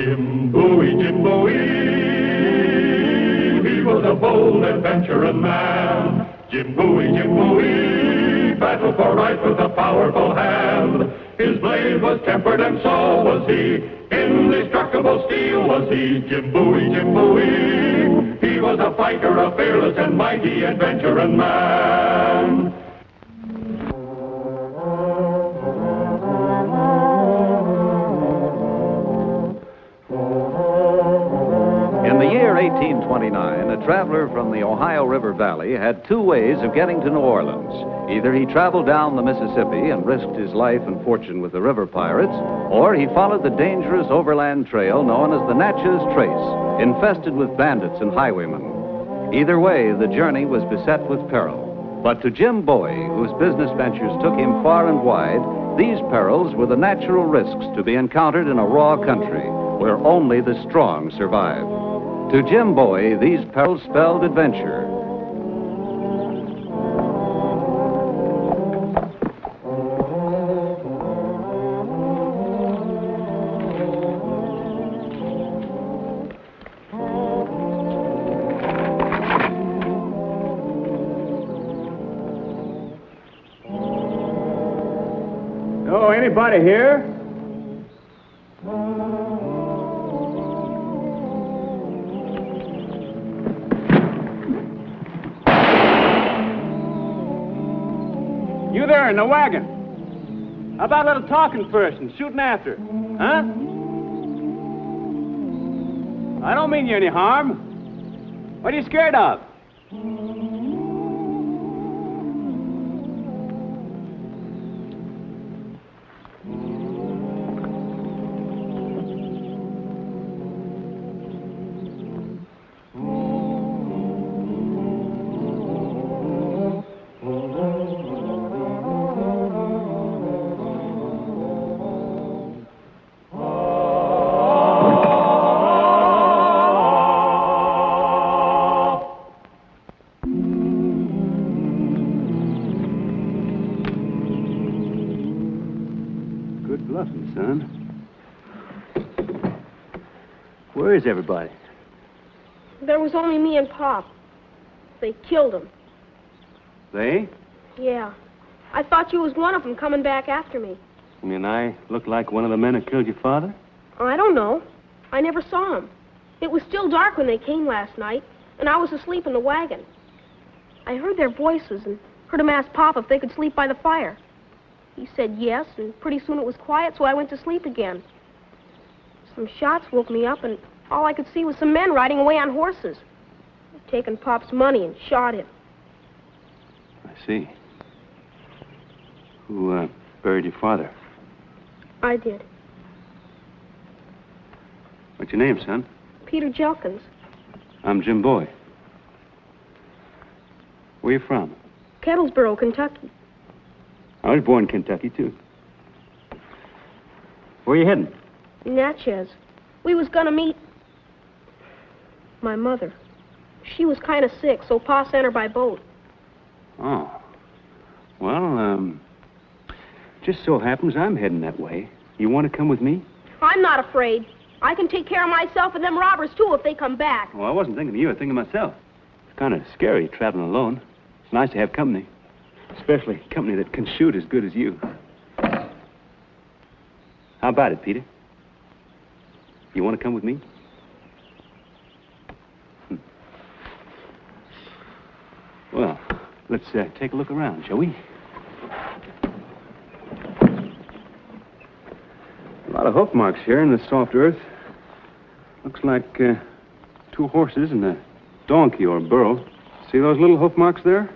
Jim Bowie, he was a bold adventuring man. Jim Bowie, battled for right with a powerful hand. His blade was tempered and so was he, indestructible steel was he. Jim Bowie, he was a fighter, a fearless and mighty adventuring man. In the year 1829, a traveler from the Ohio River Valley had two ways of getting to New Orleans. Either he traveled down the Mississippi and risked his life and fortune with the river pirates, or he followed the dangerous overland trail known as the Natchez Trace, infested with bandits and highwaymen. Either way, the journey was beset with peril. But to Jim Bowie, whose business ventures took him far and wide, these perils were the natural risks to be encountered in a raw country where only the strong survive. To Jim Bowie, these perils spelled adventure. Oh, anybody here? You there in the wagon. How about a little talking first and shooting after? Huh? I don't mean you any harm. What are you scared of? Good bluffing, son. Where is everybody? There was only me and Pop. They killed him. They? Yeah. I thought you was one of them coming back after me. You mean I look like one of the men who killed your father? I don't know. I never saw him. It was still dark when they came last night, and I was asleep in the wagon. I heard their voices and heard them ask Pop if they could sleep by the fire. He said yes, and pretty soon it was quiet, so I went to sleep again. Some shots woke me up, and all I could see was some men riding away on horses. They'd taken Pop's money and shot him. I see. Who buried your father? I did. What's your name, son? Peter Jelkins. I'm Jim Bowie. Where you from? Kettlesboro, Kentucky. I was born in Kentucky, too. Where you heading? Natchez. We was gonna meet my mother. She was kind of sick, so Pa sent her by boat. Oh. Well, just so happens I'm heading that way. You want to come with me? I'm not afraid. I can take care of myself and them robbers, too, if they come back. Well, I wasn't thinking of you. I was thinking of myself. It's kind of scary traveling alone. It's nice to have company. Especially company that can shoot as good as you. How about it, Peter? You want to come with me? Well, let's take a look around, shall we? A lot of hoof marks here in the soft earth. Looks like 2 horses and a donkey or burro. See those little hoof marks there?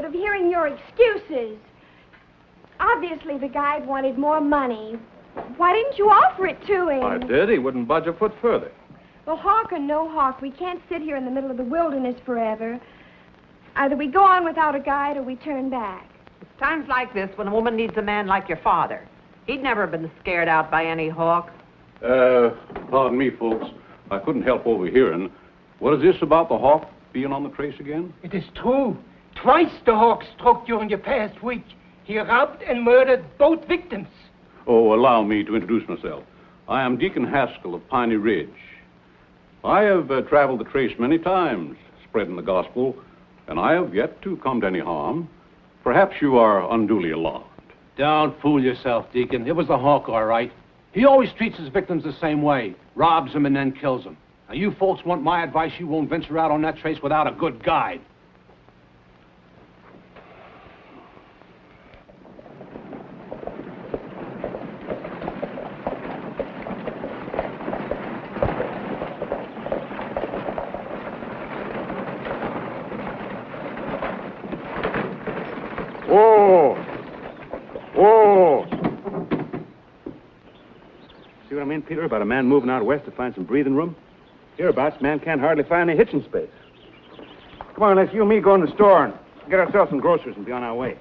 Of hearing your excuses. Obviously, the guide wanted more money. Why didn't you offer it to him? I did. He wouldn't budge a foot further. Well, hawk or no hawk, we can't sit here in the middle of the wilderness forever. Either we go on without a guide or we turn back. It's times like this when a woman needs a man like your father. He'd never been scared out by any hawk. Pardon me, folks. I couldn't help overhearing. What is this about the hawk being on the trace again? It is true. Twice the hawk struck during the past week. He robbed and murdered both victims. Oh, allow me to introduce myself. I am Deacon Haskell of Piney Ridge. I have traveled the trace many times, spreading the gospel, and I have yet to come to any harm. Perhaps you are unduly alarmed. Don't fool yourself, Deacon. It was the hawk, all right. He always treats his victims the same way. Robs them and then kills them. Now, you folks want my advice, you won't venture out on that trace without a good guide. Whoa! Whoa! See what I mean, Peter, about a man moving out west to find some breathing room? Hereabouts, man can't hardly find any hitching space. Come on, let's you and me go in the store and get ourselves some groceries and be on our way.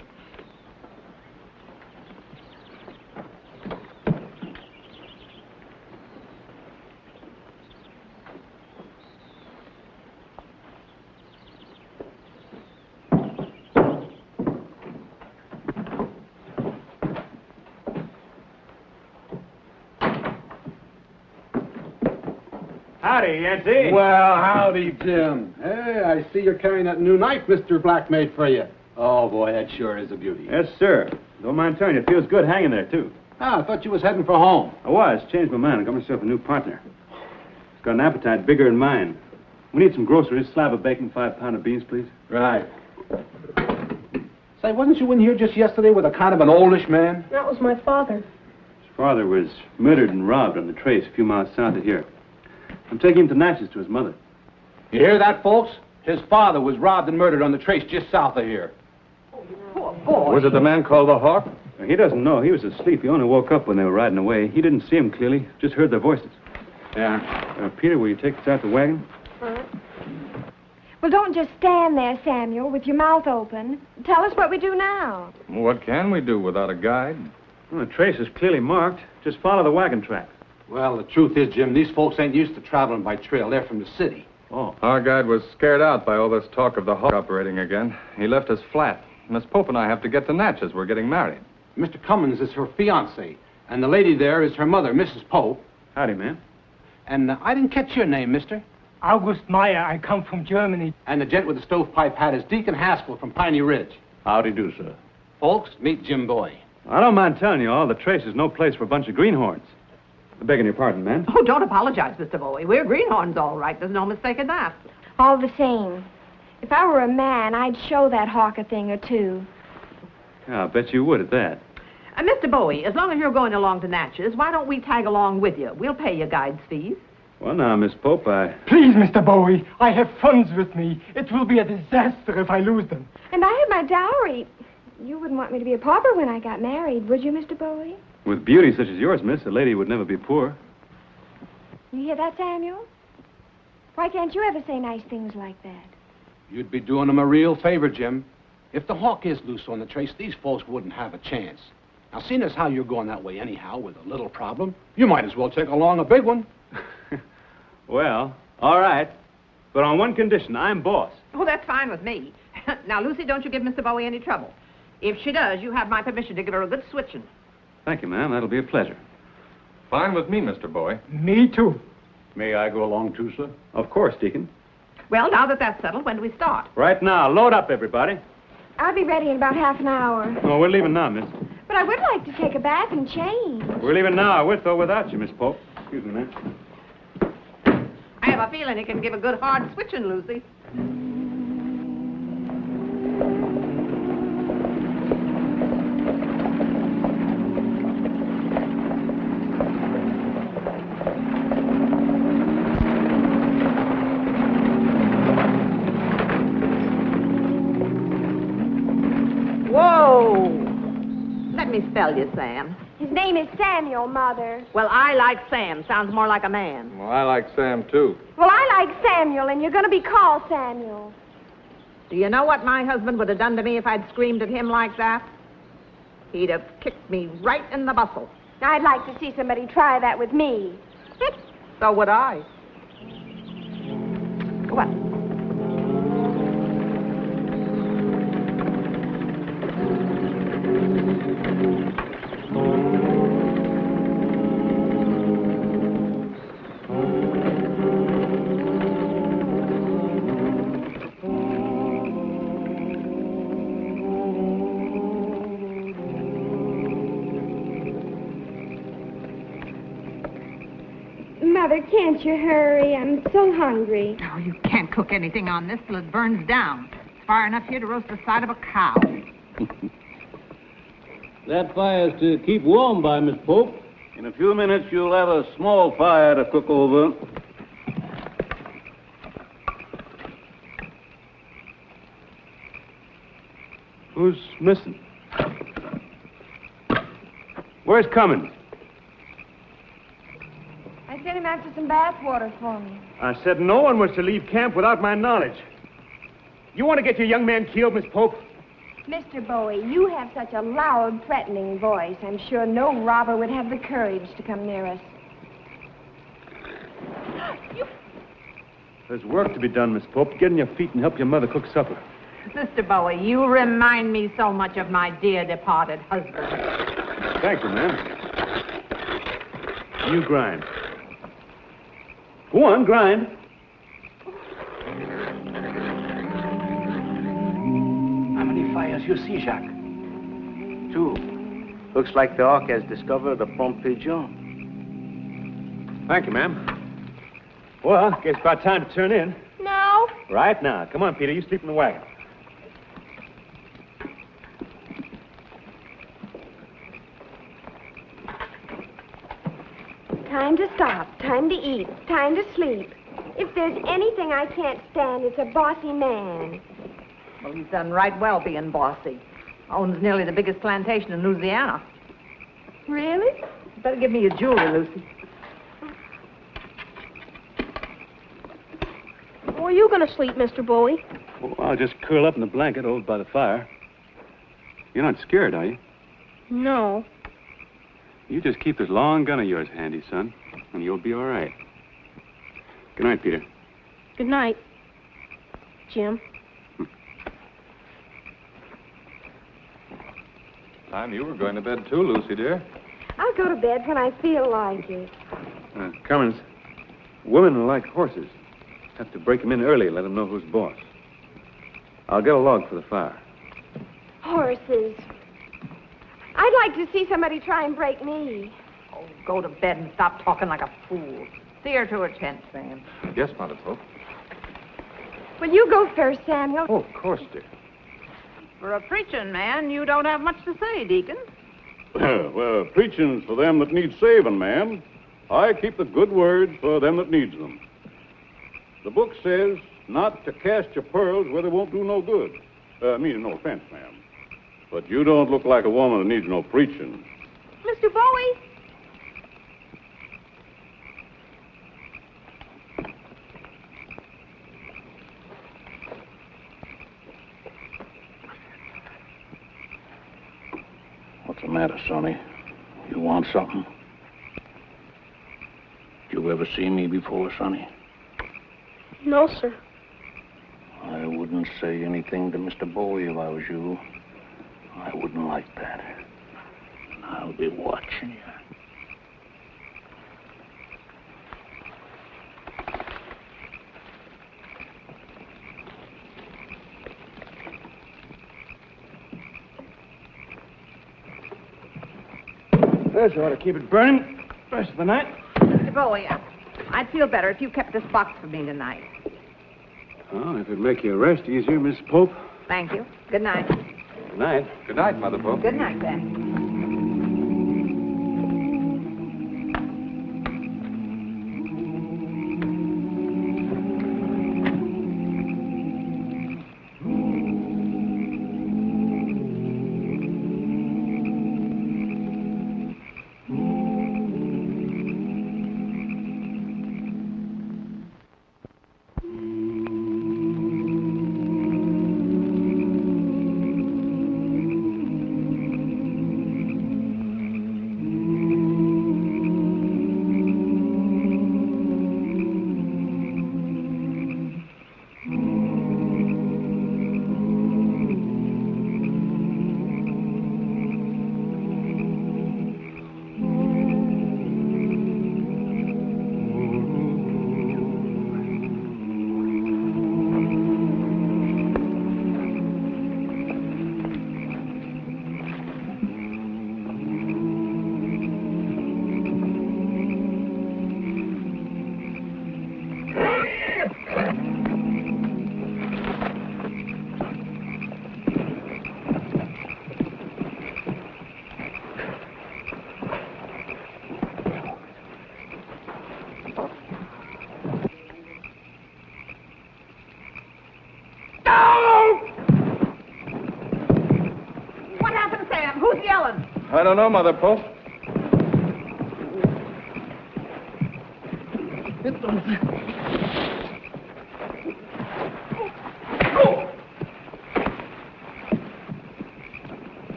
Howdy, Yancey. Well, howdy, Jim. Hey, I see you're carrying that new knife Mr. Black made for you. Oh, boy, that sure is a beauty. Yes, sir. Don't mind telling you, it feels good hanging there, too. Ah, I thought you was heading for home. I was. Changed my mind. I got myself a new partner. He's got an appetite bigger than mine. We need some groceries. Slab of bacon, 5 pound of beans, please. Right. Say, wasn't you in here just yesterday with a kind of an oldish man? That was my father. His father was murdered and robbed on the trace a few miles south of here. I'm taking him to Natchez to his mother. You hear that, folks? His father was robbed and murdered on the trace just south of here. Poor boy. Was it the man called the hawk? He doesn't know. He was asleep. He only woke up when they were riding away. He didn't see him clearly, just heard their voices. Yeah. Peter, will you take us out the wagon? Well, don't just stand there, Samuel, with your mouth open. Tell us what we do now. What can we do without a guide? Well, the trace is clearly marked. Just follow the wagon track. Well, the truth is, Jim, these folks ain't used to traveling by trail. They're from the city. Oh. Our guide was scared out by all this talk of the hawk operating again. He left us flat. Miss Pope and I have to get to Natchez. We're getting married. Mr. Cummins is her fiancé, and the lady there is her mother, Mrs. Pope. Howdy, man. And I didn't catch your name, mister. August Meyer, I come from Germany. And the gent with the stovepipe hat is Deacon Haskell from Piney Ridge. Howdy do, sir. Folks, meet Jim Bowie. I don't mind telling you all, the trace is no place for a bunch of greenhorns. Begging your pardon, man. Oh, don't apologize, Mr. Bowie. We're greenhorns, all right. There's no mistake in that. All the same, if I were a man, I'd show that hawk a thing or two. Yeah, I bet you would at that. Mr. Bowie, as long as you're going along to Natchez, why don't we tag along with you? We'll pay your guide's fees. Well, now, Miss Pope, Please, Mr. Bowie, I have funds with me. It will be a disaster if I lose them. And I have my dowry. You wouldn't want me to be a pauper when I got married, would you, Mr. Bowie? With beauty such as yours, miss, a lady would never be poor. You hear that, Samuel? Why can't you ever say nice things like that? You'd be doing them a real favor, Jim. If the hawk is loose on the trace, these folks wouldn't have a chance. Now, seeing as how you're going that way anyhow with a little problem, you might as well take along a big one. Well, all right. But on one condition, I'm boss. Oh, that's fine with me. Now, Lucy, don't you give Mr. Bowie any trouble. If she does, you have my permission to give her a good switching. Thank you, ma'am. That'll be a pleasure. Fine with me, Mr. Bowie. Me too. May I go along too, sir? Of course, Deacon. Well, now that that's settled, when do we start? Right now. Load up, everybody. I'll be ready in about half an hour. No, we're leaving now, miss. But I would like to take a bath and change. We're leaving now, with or without you, Miss Pope. Excuse me, ma'am. I have a feeling he can give a good hard switching, Lucy. Whoa! Let me spell you, Sam. His name is Samuel, Mother. Well, I like Sam. Sounds more like a man. Well, I like Sam, too. Well, I like Samuel, and you're going to be called Samuel. Do you know what my husband would have done to me if I'd screamed at him like that? He'd have kicked me right in the bustle. I'd like to see somebody try that with me. So would I. Go on. Mother, can't you hurry? I'm so hungry. Oh, you can't cook anything on this till it burns down. It's far enough here to roast the side of a cow. That fire's to keep warm by, Miss Pope. In a few minutes, you'll have a small fire to cook over. Who's missing? Where's Cummins? I sent him after some bath water for me. I said no one was to leave camp without my knowledge. You want to get your young man killed, Miss Pope? Mr. Bowie, you have such a loud, threatening voice. I'm sure no robber would have the courage to come near us. There's work to be done, Miss Pope. Get on your feet and help your mother cook supper. Mr. Bowie, you remind me so much of my dear departed husband. Thank you, ma'am. You grind. Go on, grind. How many fires you see, Jacques? 2. Looks like the Hawk has discovered a plump pigeon. Thank you, ma'am. Well, guess about time to turn in. No. Right now. Come on, Peter. You sleep in the wagon. Time to stop, time to eat, time to sleep. If there's anything I can't stand, it's a bossy man. Well, he's done right well being bossy. Owns nearly the biggest plantation in Louisiana. Really? You better give me your jewelry, Lucy. Where are you going to sleep, Mr. Bowie? Oh, I'll just curl up in the blanket over by the fire. You're not scared, are you? No. You just keep this long gun of yours handy, son, and you'll be all right. Good night, Peter. Good night, Jim. Time you were going to bed too, Lucy, dear. I'll go to bed when I feel like it. Cummins, women are like horses. Have to break them in early and let them know who's boss. I'll get a log for the fire. Horses. I'd like to see somebody try and break me. Oh, go to bed and stop talking like a fool. See her to her tent, Sam. Yes, Mother Pope. Will you go first, Samuel? Oh, of course, dear. For a preaching man, you don't have much to say, Deacon. Well, preaching's for them that need saving, ma'am. I keep the good words for them that needs them. The book says not to cast your pearls where they won't do no good. Meaning no offense, ma'am. But you don't look like a woman that needs no preaching. Mr. Bowie? What's the matter, Sonny? You want something? Did you ever see me before, Sonny? No, sir. I wouldn't say anything to Mr. Bowie if I was you. I wouldn't like that. And I'll be watching you. This ought to keep it burning the rest of the night. Mr. Bowie, I'd feel better if you kept this box for me tonight. Oh, if it'd make your rest easier, Miss Pope. Thank you. Good night. Good night. Good night, Mother Pope. Good night, then. I don't know, Mother Pope.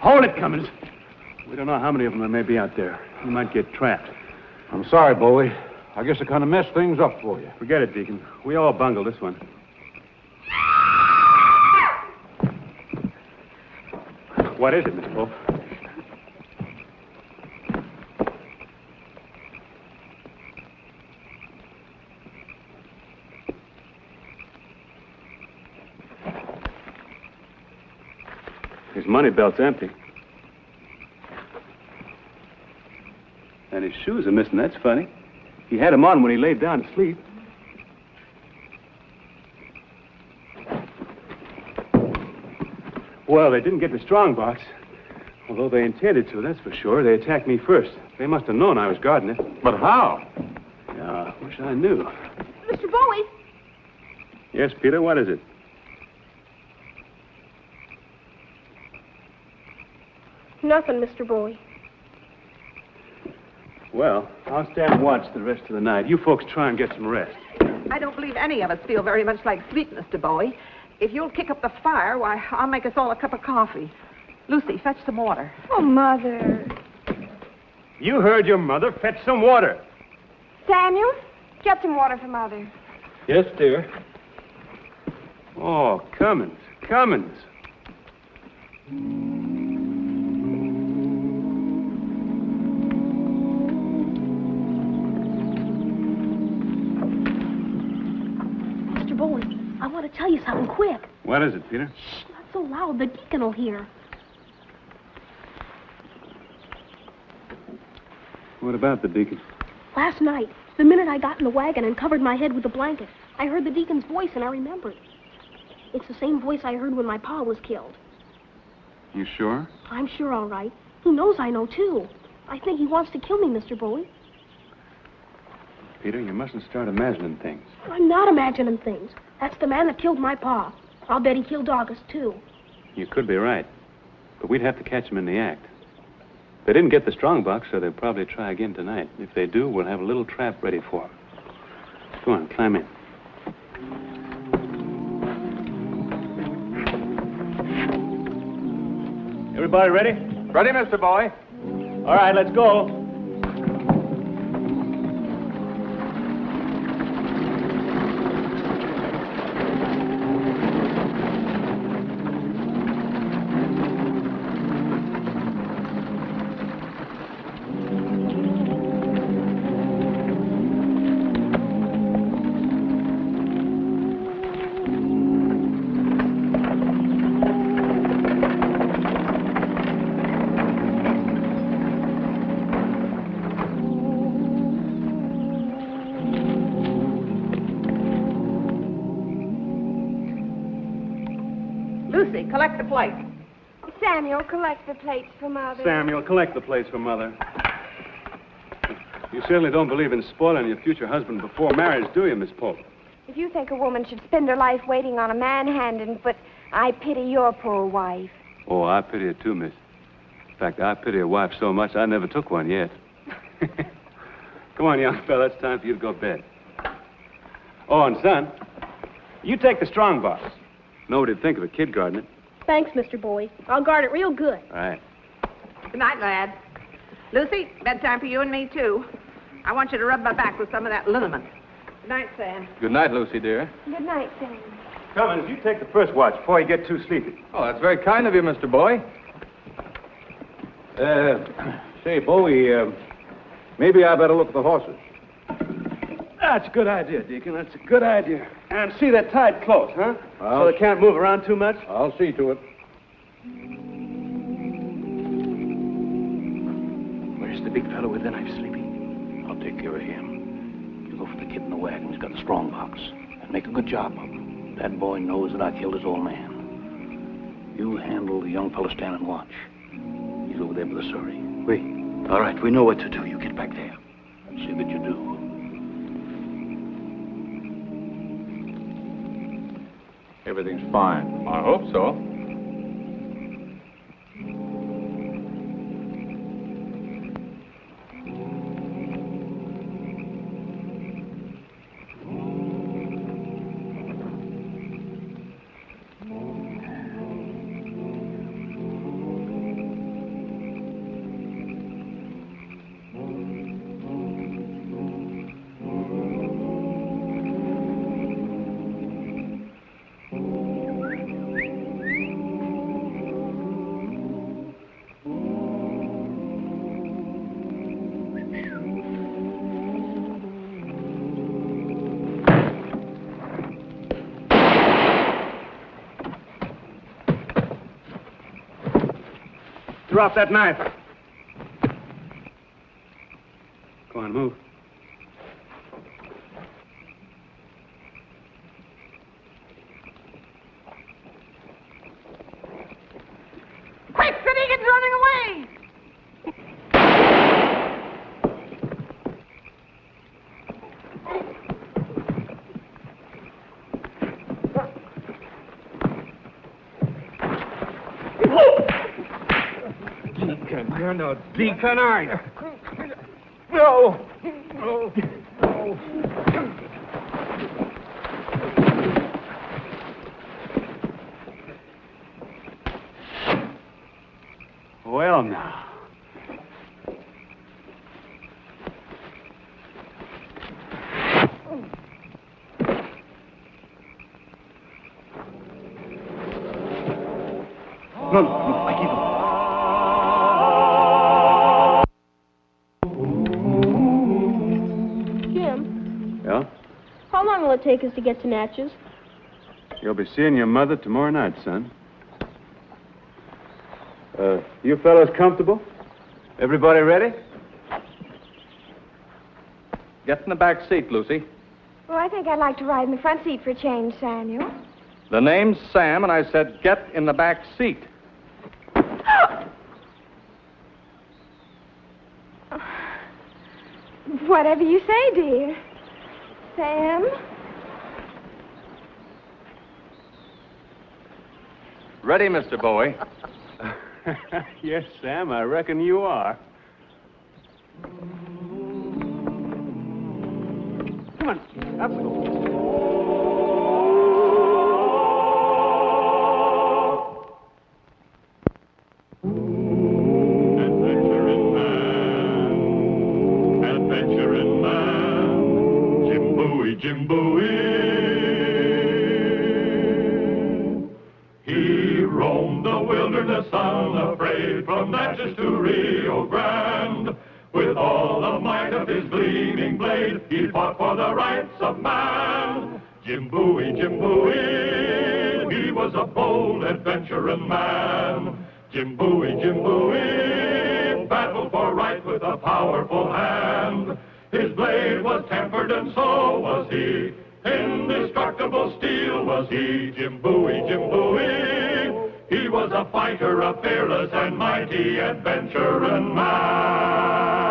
Hold it, Cummins. We don't know how many of them there may be out there. We might get trapped. I'm sorry, Bowie. I guess I kind of messed things up for you. Forget it, Deacon. We all bungled this one. What is it, Miss Pope? His money belt's empty. And his shoes are missing. That's funny. He had them on when he laid down to sleep. Well, they didn't get the strong box. Although they intended to, that's for sure. They attacked me first. They must have known I was guarding it. But how? Yeah, I wish I knew. Mr. Bowie, Yes, Peter, what is it? nothing, Mr. Bowie. Well, I'll stand watch the rest of the night. You folks try and get some rest. I don't believe any of us feel very much like sleep, Mr. Bowie. If you'll kick up the fire, why, I'll make us all a cup of coffee. Lucy, fetch some water. Oh, Mother. You heard your mother. Fetch some water. Samuel, get some water for Mother. Yes, dear. Oh, Cummins. Mr. Bowie, I want to tell you something quick. What is it, Peter? Shh, not so loud. The deacon will hear. What about the deacon? Last night, the minute I got in the wagon and covered my head with a blanket, I heard the deacon's voice and I remembered. It's the same voice I heard when my pa was killed. You sure? I'm sure, all right. He knows I know, too. I think he wants to kill me, Mr. Bowie. Peter, you mustn't start imagining things. I'm not imagining things. That's the man that killed my pa. I'll bet he killed August, too. You could be right. But we'd have to catch him in the act. They didn't get the strong box, so they'll probably try again tonight. If they do, we'll have a little trap ready for them. Go on, climb in. Everybody ready? Ready, Mr. Bowie? All right, let's go. Lucy, collect the plate. Samuel, collect the plates for Mother. Samuel, collect the plates for Mother. You certainly don't believe in spoiling your future husband before marriage, do you, Miss Pope? If you think a woman should spend her life waiting on a man hand and foot, I pity your poor wife. Oh, I pity her too, miss. In fact, I pity her wife so much I never took one yet. Come on, young fella, it's time for you to go to bed. Oh, and son, you take the strong box. Nobody'd think of a kid guarding it. Thanks, Mr. Bowie. I'll guard it real good. All right. Good night, lad. Lucy, bedtime for you and me, too. I want you to rub my back with some of that liniment. Good night, Sam. Good night, Lucy, dear. Good night, Sam. Cummins, you take the first watch before you get too sleepy. Oh, that's very kind of you, Mr. Bowie. Say, Bowie, maybe I better look at the horses. That's a good idea, Deacon. That's a good idea. And see, they're tied close, huh? So they can't move around too much? I'll see to it. Where's the big fellow with the knife sleeping? I'll take care of him. You go for the kid in the wagon. He's got the strong box. And make a good job of him. That boy knows that I killed his old man. You handle the young fellow standing watch. He's over there by the Surrey. Wait. All right, we know what to do. You get back there. See that you do. Everything's fine. I hope so. Drop that knife. Go on, move. Quick, Finnegan's running away! You're no deacon, are you? No! No! No! Well, now. No, Mikey, no. Jim, Yeah? how long will it take us to get to Natchez? You'll be seeing your mother tomorrow night, son. You fellows comfortable? Everybody ready? Get in the back seat, Lucy. Well, I think I'd like to ride in the front seat for a change, Samuel. The name's Sam, and I said get in the back seat. Whatever you say, dear. Sam? Ready, Mr. Bowie? Yes, Sam, I reckon you are. Come on, up we go. Adventuring man, Jim Bowie. He roamed the wilderness unafraid, from Natchez to Rio Grande. With all the might of his gleaming blade, he fought for the rights of man. Jim Bowie, he was a bold adventuring man. Jim Bowie, battled for right with a powerful hand. His blade was tempered and so was he. Indestructible steel was he. Jim Bowie. He was a fighter, a fearless and mighty adventuring man.